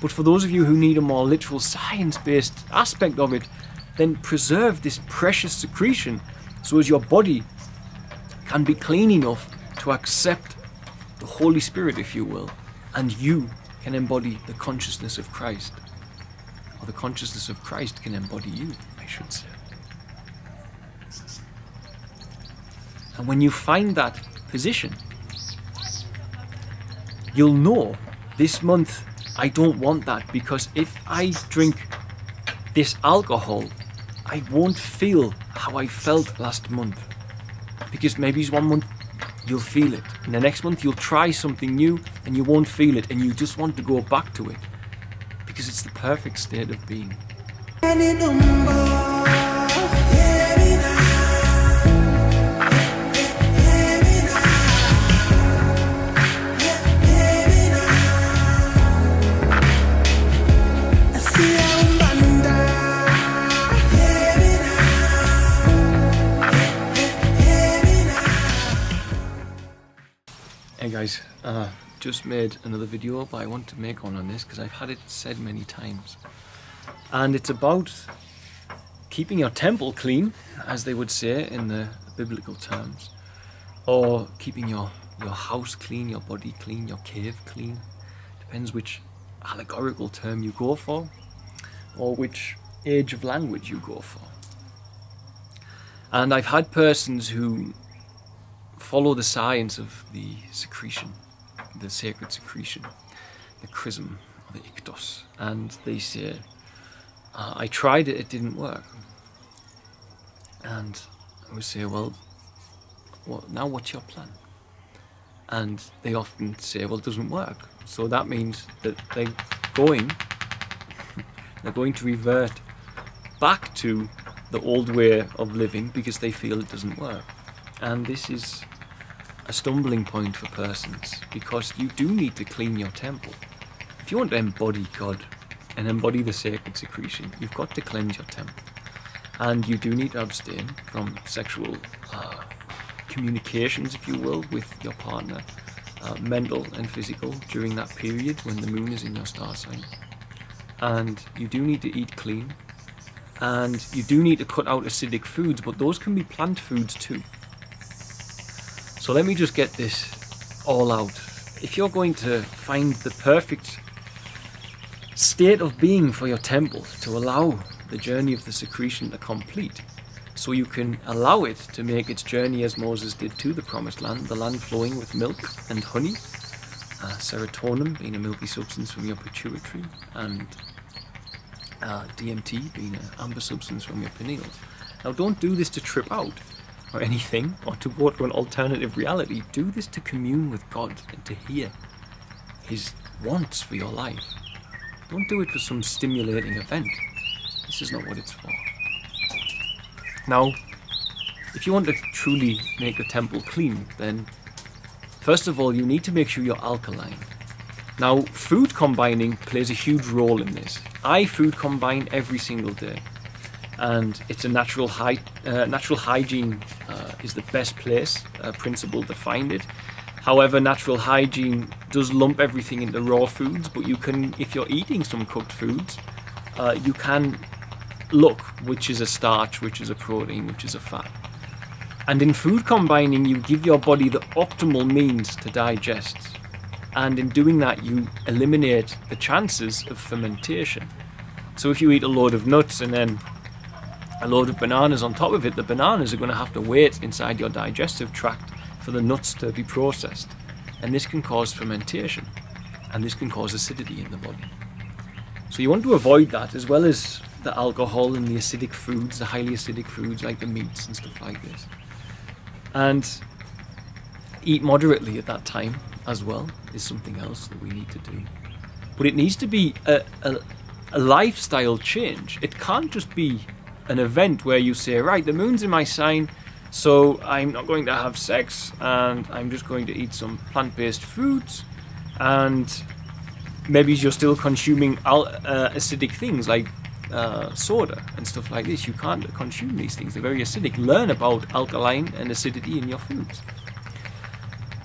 But for those of you who need a more literal science-based aspect of it, then preserve this precious secretion so as your body can be clean enough to accept the Holy Spirit, if you will, and you can embody the consciousness of Christ. Or the consciousness of Christ can embody you, I should say. And when you find that position, you'll know this month I don't want that, because if I drink this alcohol, I won't feel how I felt last month. Because maybe 1 month you'll feel it, and the next month you'll try something new and you won't feel it, and you just want to go back to it because it's the perfect state of being. Hey guys, just made another video, but I want to make one on this because I've had it said many times. And it's about keeping your temple clean, as they would say in the biblical terms. Or keeping your house clean, your body clean, your cave clean. Depends which allegorical term you go for, or which age of language you go for. And I've had persons who follow the science of the secretion, the sacred secretion, the chrism, or the iktos, and they say, I tried it, it didn't work. And I would say, well, now what's your plan? And they often say, well, it doesn't work. So that means that they're going to revert back to the old way of living because they feel it doesn't work. And this is a stumbling point for persons, because you do need to clean your temple. If you want to embody God and embody the sacred secretion, you've got to cleanse your temple. And you do need to abstain from sexual communications, if you will, with your partner, mental and physical, during that period when the moon is in your star sign. And you do need to eat clean. And you do need to cut out acidic foods, but those can be plant foods too. So let me just get this all out. If you're going to find the perfect state of being for your temple to allow the journey of the secretion to complete, so you can allow it to make its journey as Moses did to the promised land, the land flowing with milk and honey, serotonin being a milky substance from your pituitary, and DMT being an amber substance from your pineals. Now don't do this to trip out or anything, or to go to an alternative reality. Do this to commune with God and to hear His wants for your life. Don't do it for some stimulating event. This is not what it's for. Now, if you want to truly make the temple clean, then first of all you need to make sure you're alkaline. Now, food combining plays a huge role in this. I food combine every single day, and it's a natural hygiene is the best principle to find it. However, natural hygiene does lump everything into raw foods, but you can, if you're eating some cooked foods, you can look which is a starch, which is a protein, which is a fat. And in food combining, you give your body the optimal means to digest. And in doing that, you eliminate the chances of fermentation. So if you eat a load of nuts and then a load of bananas on top of it, the bananas are going to have to wait inside your digestive tract for the nuts to be processed. And this can cause fermentation, and this can cause acidity in the body. So you want to avoid that, as well as the alcohol and the acidic foods, the highly acidic foods like the meats and stuff like this. And eat moderately at that time as well is something else that we need to do. But it needs to be a lifestyle change. It can't just be an event where you say, right, the moon's in my sign, so I'm not going to have sex, and I'm just going to eat some plant-based foods, and maybe you're still consuming acidic things like soda and stuff like this. You can't consume these things, they're very acidic. Learn about alkaline and acidity in your foods.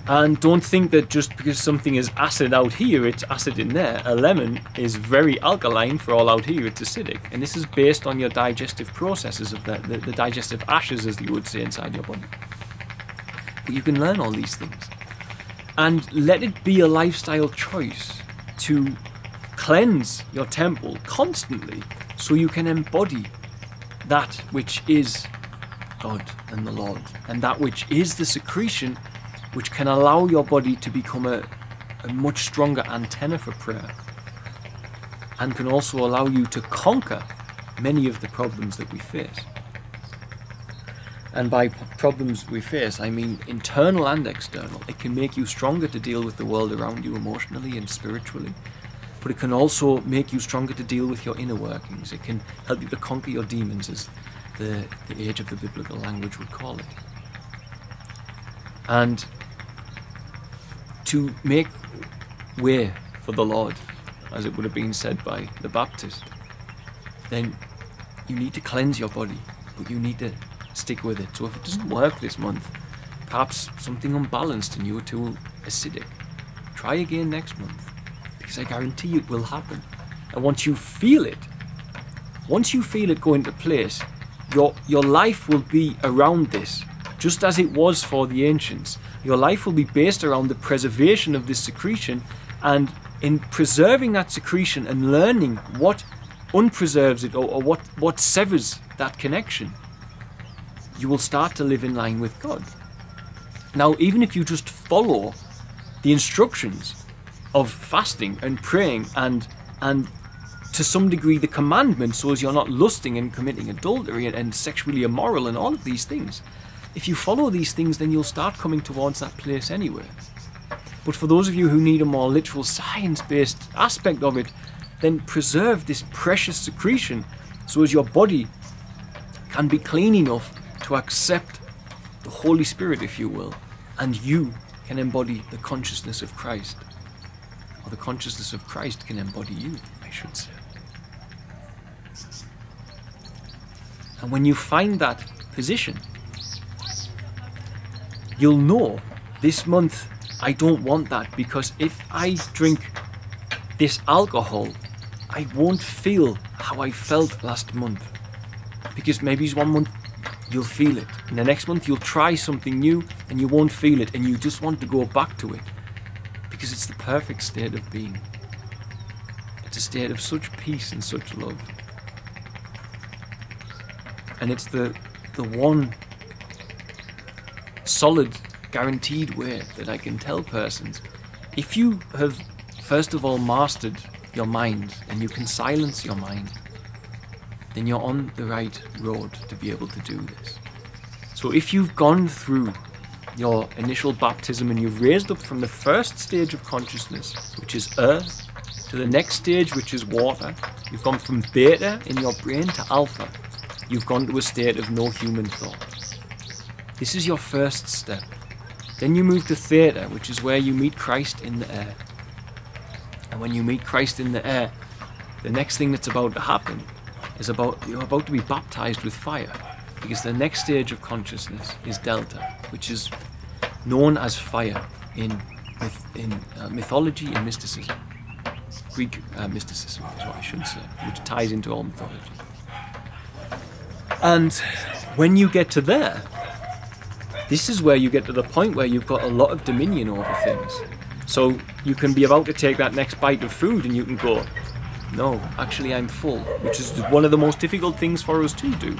And don't think that just because something is acid out here, it's acid in there. A lemon is very alkaline, for all out here it's acidic. And this is based on your digestive processes of the digestive ashes, as you would say, inside your body. But you can learn all these things. And let it be a lifestyle choice to cleanse your temple constantly so you can embody that which is God and the Lord, and that which is the secretion which can allow your body to become a much stronger antenna for prayer, and can also allow you to conquer many of the problems that we face. And by problems we face, I mean internal and external. It can make you stronger to deal with the world around you emotionally and spiritually, but it can also make you stronger to deal with your inner workings. It can help you to conquer your demons, as the age of the biblical language would call it. And to make way for the Lord, as it would have been said by the Baptist, then you need to cleanse your body, but you need to stick with it. So if it doesn't work this month, perhaps something unbalanced and you were too acidic, try again next month, because I guarantee it will happen. And once you feel it go into place, your life will be around this, just as it was for the ancients. Your life will be based around the preservation of this secretion, and in preserving that secretion and learning what unpreserves it, or what severs that connection, you will start to live in line with God. Now, even if you just follow the instructions of fasting and praying and to some degree the commandments, so as you're not lusting and committing adultery and sexually immoral and all of these things, if you follow these things, then you'll start coming towards that place anyway. But for those of you who need a more literal science-based aspect of it, then preserve this precious secretion so as your body can be clean enough to accept the Holy Spirit, if you will, and you can embody the consciousness of Christ. Or the consciousness of Christ can embody you, I should say. And when you find that position, you'll know this month I don't want that, because if I drink this alcohol, I won't feel how I felt last month. Because maybe 1 month you'll feel it, and the next month you'll try something new and you won't feel it, and you just want to go back to it, because it's the perfect state of being. It's a state of such peace and such love. And it's the one solid, guaranteed way that I can tell persons, if you have first of all mastered your mind and you can silence your mind, then you're on the right road to be able to do this. So if you've gone through your initial baptism and you've raised up from the first stage of consciousness, which is earth, to the next stage, which is water, you've gone from beta in your brain to alpha. You've gone to a state of no human thought. This is your first step. Then you move to theta, which is where you meet Christ in the air. And when you meet Christ in the air, the next thing that's about to happen is you're about to be baptized with fire, because the next stage of consciousness is delta, which is known as fire in mythology and mysticism. Greek mysticism is what I should say, which ties into all mythology. And when you get to there, this is where you get to the point where you've got a lot of dominion over things. So you can be about to take that next bite of food and you can go, no, actually I'm full, which is one of the most difficult things for us to do.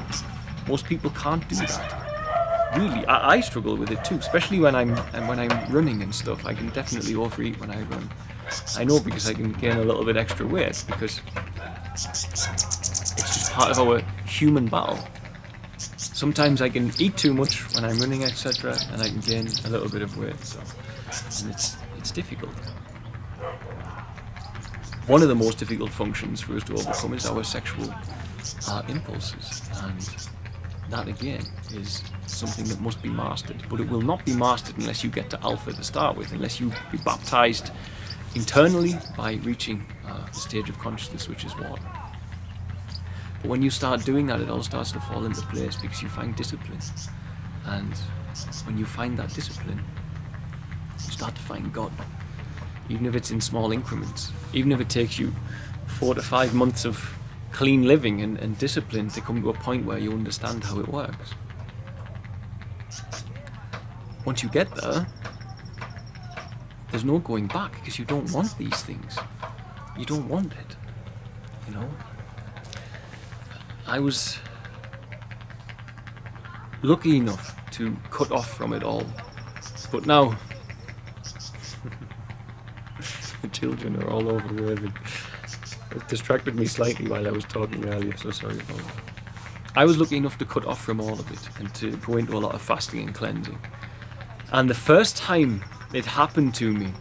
Most people can't do that. Really, I struggle with it too, especially when I'm running and stuff. I can definitely overeat when I run. I know, because I can gain a little bit extra weight, because it's just part of our human battle. Sometimes I can eat too much when I'm running, etc., and I can gain a little bit of weight. So, and it's difficult. One of the most difficult functions for us to overcome is our sexual impulses, and that again is something that must be mastered. But it will not be mastered unless you get to alpha to start with, unless you be baptized internally by reaching the stage of consciousness, which is water. But when you start doing that, it all starts to fall into place, because you find discipline. And when you find that discipline, start to find God. Even if it's in small increments. Even if it takes you 4 to 5 months of clean living and discipline to come to a point where you understand how it works. Once you get there, there's no going back, because you don't want these things. You don't want it, you know? I was lucky enough to cut off from it all, but now the children are all over the room. It distracted me slightly while I was talking earlier, so sorry about that. I was lucky enough to cut off from all of it and to go into a lot of fasting and cleansing. And the first time it happened to me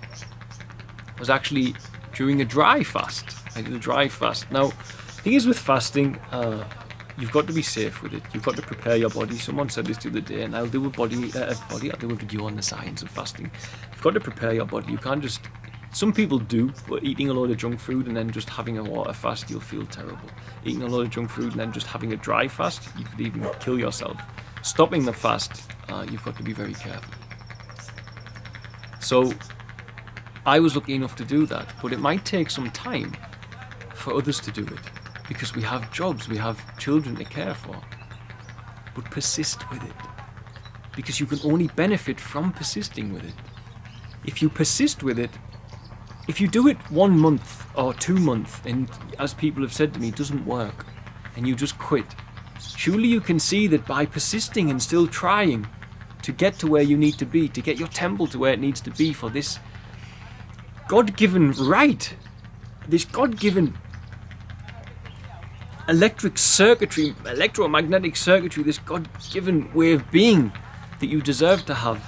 was actually during a dry fast. I did a dry fast. Now, the thing is with fasting, you've got to be safe with it. You've got to prepare your body. Someone said this the other day, and I'll do a I'll do a video on the science of fasting. You've got to prepare your body. You can't just... Some people do, but eating a load of junk food and then just having a water fast, you'll feel terrible. Eating a load of junk food and then just having a dry fast, you could even kill yourself. Stopping the fast, you've got to be very careful. So, I was lucky enough to do that, but it might take some time for others to do it, because we have jobs, we have children to care for. But persist with it, because you can only benefit from persisting with it. If you persist with it, if you do it 1 month or 2 months, and as people have said to me, it doesn't work, and you just quit, surely you can see that by persisting and still trying to get to where you need to be, to get your temple to where it needs to be for this God-given right, this God-given electromagnetic circuitry, this God-given way of being that you deserve to have,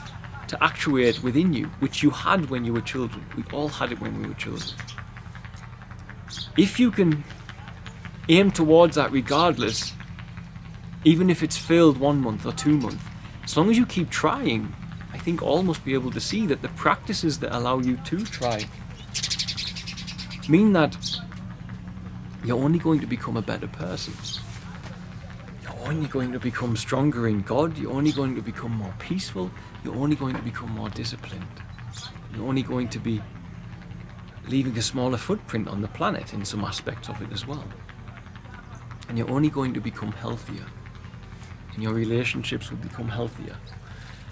to actuate within you, which you had when you were children. We all had it when we were children. If you can aim towards that regardless, even if it's failed 1 month or 2 months, as long as you keep trying, I think all must be able to see that the practices that allow you to try mean that you're only going to become a better person. You're only going to become stronger in God. You're only going to become more peaceful. You're only going to become more disciplined. You're only going to be leaving a smaller footprint on the planet in some aspects of it as well. And you're only going to become healthier. And your relationships will become healthier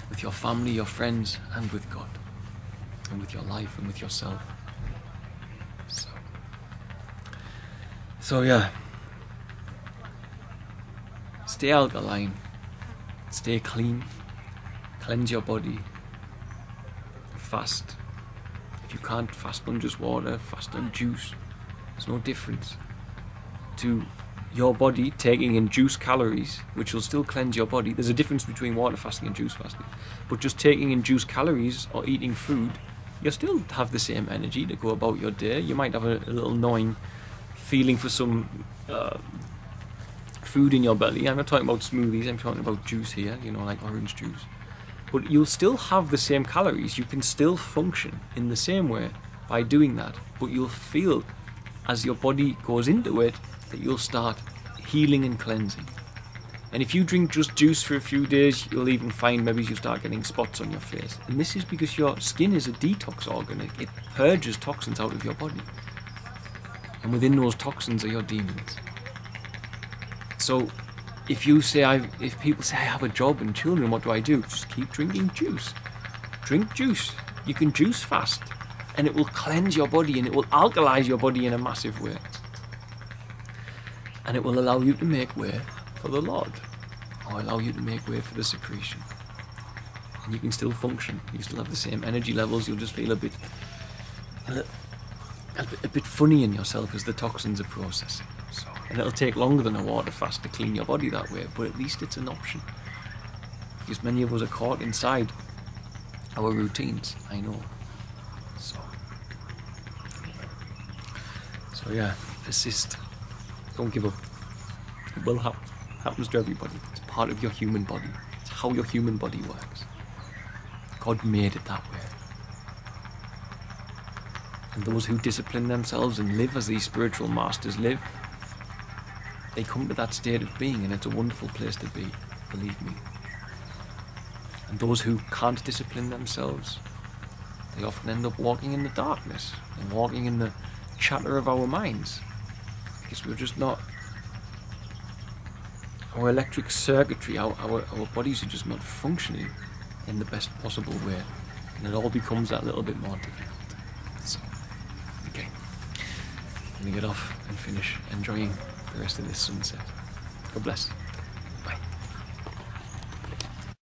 with your family, your friends, and with God, and with your life and with yourself. So yeah, stay alkaline, stay clean, cleanse your body, fast. If you can't fast on just water, fast on juice. There's no difference to your body taking in juice calories, which will still cleanse your body. There's a difference between water fasting and juice fasting. But just taking in juice calories or eating food, you'll still have the same energy to go about your day. You might have a little gnawing feeling for some food in your belly. I'm not talking about smoothies, I'm talking about juice here, you know, like orange juice. But you'll still have the same calories. You can still function in the same way by doing that. But you'll feel, as your body goes into it, that you'll start healing and cleansing. And if you drink just juice for a few days, you'll even find maybe you start getting spots on your face. And this is because your skin is a detox organ. It purges toxins out of your body. And within those toxins are your demons. So if people say I have a job and children, what do? Just keep drinking juice. Drink juice. You can juice fast. And it will cleanse your body and it will alkalize your body in a massive way. And it will allow you to make way for the Lord, or allow you to make way for the secretion. And you can still function. You still have the same energy levels. You'll just feel a bit funny in yourself as the toxins are processing. So, and it'll take longer than a water fast to clean your body that way, but at least it's an option. Because many of us are caught inside our routines, I know. So yeah, persist. Don't give up. It will happen. It happens to everybody. It's part of your human body. It's how your human body works. God made it that way. And those who discipline themselves and live as these spiritual masters live, they come to that state of being, and it's a wonderful place to be, believe me. And those who can't discipline themselves, they often end up walking in the darkness and walking in the chatter of our minds, because we're just not, our electric circuitry, our bodies are just not functioning in the best possible way, and it all becomes that little bit more difficult. So, okay, let me get off and finish enjoying the rest of this sunset. God bless.